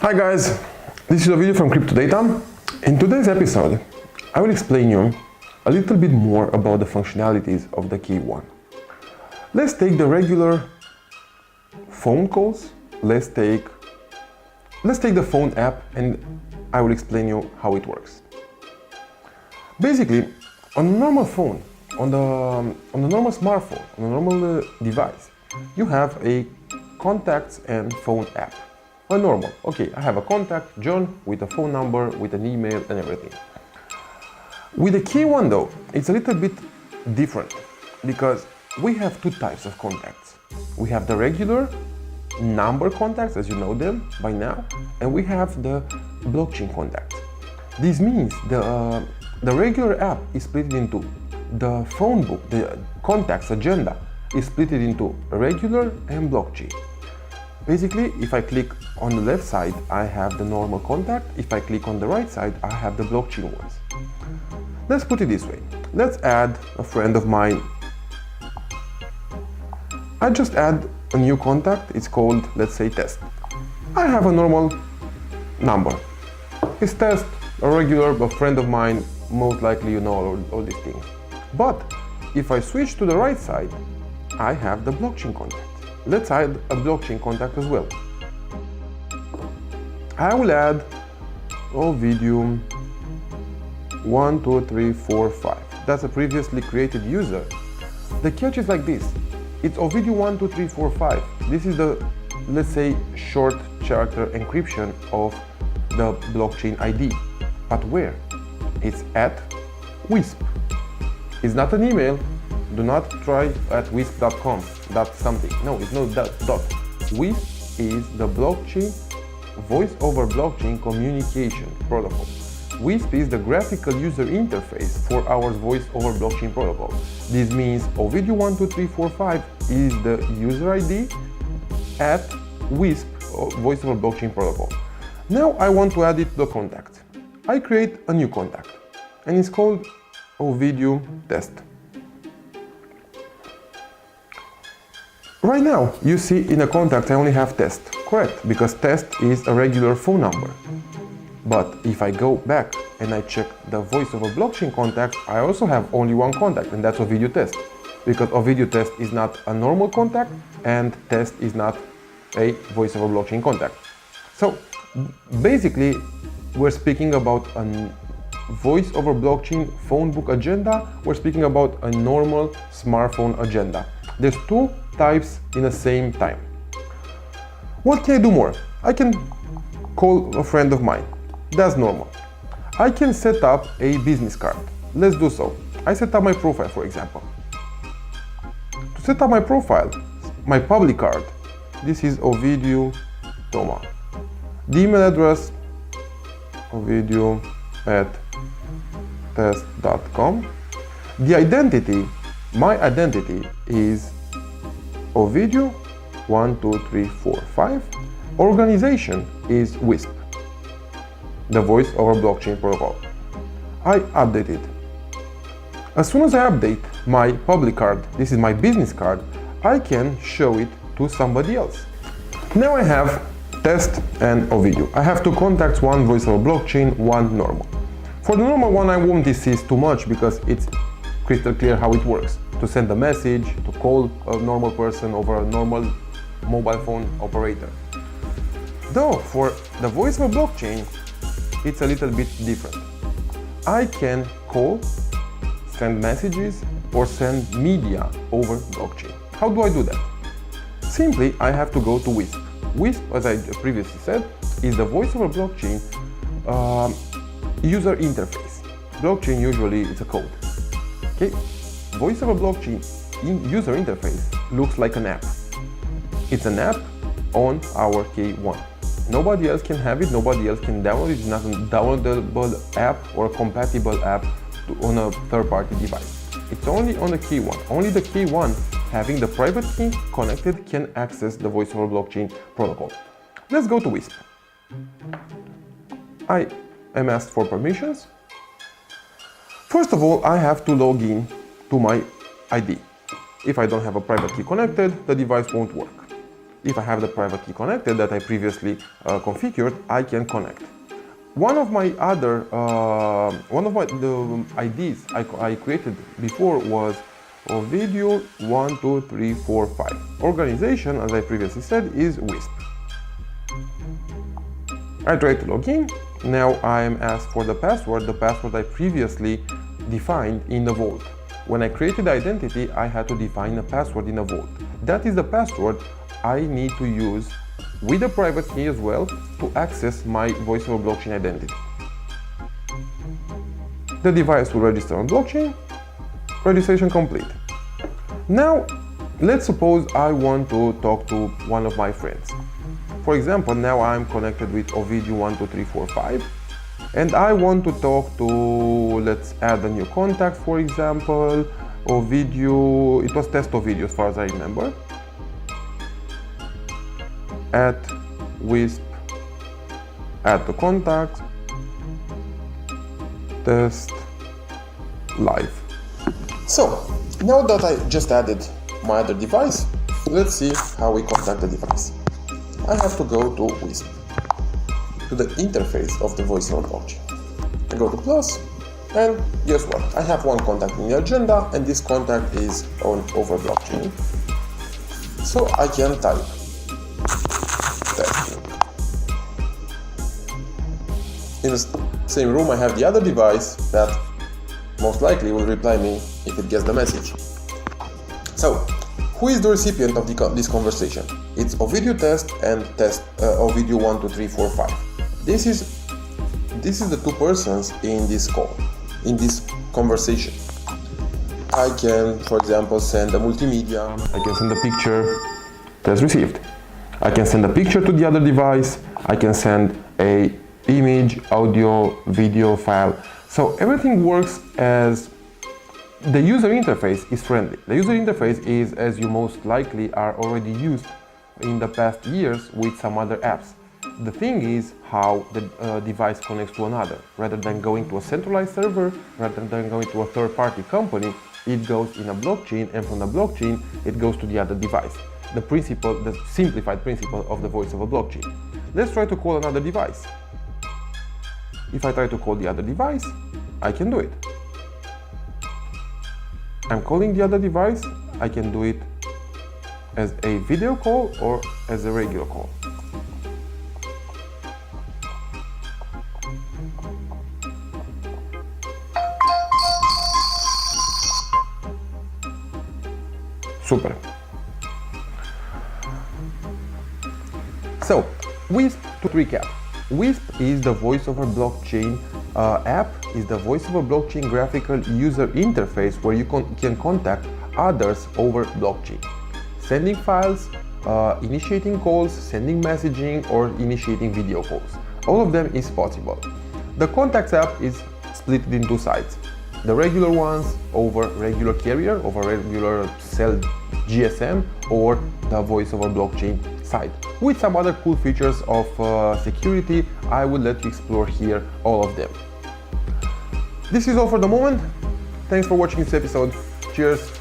Hi guys, this is Ovidiu from Crypto Data. In today's episode, I will explain you a little bit more about the functionalities of the key one. Let's take the regular phone calls. Let's take the phone app and I will explain you how it works. Basically, on a normal phone, on the normal smartphone, on a normal device, you have a contacts and phone app. A normal. Okay, I have a contact, John, with a phone number, with an email and everything. With the key one though, it's a little bit different because we have two types of contacts. We have the regular number contacts, as you know them by now, and we have the blockchain contacts. This means the regular app is split into the phone book, the contacts agenda is split into regular and blockchain. Basically, if I click on the left side, I have the normal contact. If I click on the right side, I have the blockchain ones. Let's put it this way. Let's add a friend of mine. I just add a new contact. It's called, let's say, test. I have a normal number. It's test, a regular, a friend of mine. Most likely you know all these things. But if I switch to the right side, I have the blockchain contact. Let's add a blockchain contact as well. I will add Ovidiu 12345. That's a previously created user. The catch is like this. It's Ovidiu 12345. This is the, let's say, short character encryption of the blockchain ID. But where? It's at WISP. It's not an email. Do not try at wisp.com. That's something. No, it's not that dot. WISP is the blockchain, voice over blockchain communication protocol. WISP is the graphical user interface for our voice over blockchain protocol. This means Ovidiu 12345 is the user ID at WISP, voice over blockchain protocol. Now I want to add it to the contact. I create a new contact and it's called Ovidiu test. Right now, you see in a contact I only have test, correct, because test is a regular phone number. But if I go back and I check the voice over blockchain contact, I also have only one contact, and that's Ovidiu test, because Ovidiu test is not a normal contact and test is not a voice over blockchain contact. So basically, we're speaking about a voice over blockchain phone book agenda. We're speaking about a normal smartphone agenda. There's two types in the same time. What can I do more? I can call a friend of mine. That's normal. I can set up a business card. Let's do so. I set up my profile, for example. To set up my profile, my public card, this is Ovidiu Toma. The email address, ovidiu@test.com. The identity, my identity is Ovidiu 12345. Organization is WISP, the voice over blockchain protocol. I update it. As soon as I update my public card, this is my business card, I can show it to somebody else. Now I have test and Ovidiu. I have two contacts, one voice over blockchain, one normal. For the normal one, I won't insist too much because it's crystal clear how it works. To send a message, to call a normal person over a normal mobile phone operator. Though for the voice over blockchain, it's a little bit different. I can call, send messages, or send media over blockchain. How do I do that? Simply, I have to go to WISP. WISP, as I previously said, is the voice over blockchain user interface. Blockchain usually it's a code. Okay? Voice over blockchain user interface looks like an app. It's an app on our K1. Nobody else can have it, nobody else can download it. It's not a downloadable app or a compatible app on a third-party device. It's only on the K1. Only the K1 having the private key connected can access the voice over blockchain protocol. Let's go to WISP. I am asked for permissions. First of all, I have to log in to my ID. If I don't have a private key connected, the device won't work. if I have the private key connected that I previously configured, I can connect. One of the IDs I created before was Ovidiu 1, 2, 3, 4, 5. Organization, as I previously said, is WISP. I try to log in. Now I am asked for the password I previously defined in the vault. When I created the identity, I had to define a password in a vault. That is the password I need to use with a private key as well to access my voice over blockchain identity. The device will register on blockchain. Registration complete. Now, let's suppose I want to talk to one of my friends. For example, now I'm connected with Ovidiu 1, 2, 3, 4, 5, and I want to talk to, let's add a new contact, for example, Ovidiu, it was test Ovidiu as far as I remember, at WISP, add to contact, test live. So, now that I just added my other device, let's see how we contact the device. I have to go to WISP, to the interface of the voice over blockchain. I go to plus, and guess what? I have one contact in the agenda, and this contact is on over blockchain. So I can type testing. In the same room, I have the other device that most likely will reply me if it gets the message. So, who is the recipient of this conversation? It's Ovidiu test and test Ovidiu 1, 2, 3, 4, 5. This is the two persons in this call, in this conversation. I can, for example, send a multimedia. I can send a picture. Test received. I can send a picture to the other device. I can send a image, audio, video file. So everything works as the user interface is friendly. The user interface is, as you most likely are already used in the past years with some other apps. The thing is how the device connects to another. Rather than going to a centralized server, rather than going to a third-party company, it goes in a blockchain, and from the blockchain, it goes to the other device. The principle, the simplified principle of the voice over blockchain. Let's try to call another device. If I try to call the other device, I can do it. I'm calling the other device, I can do it as a video call or as a regular call. Super. So, WISP, to recap. WISP is the voice over blockchain app, is the voice over blockchain graphical user interface where you can contact others over blockchain. Sending files, initiating calls, sending messaging, or initiating video calls. All of them is possible. The Contacts app is split in two sides. The regular ones over regular carrier, over regular cell GSM, or the voice over blockchain side. With some other cool features of security, I will let you explore here all of them. This is all for the moment. Thanks for watching this episode. Cheers.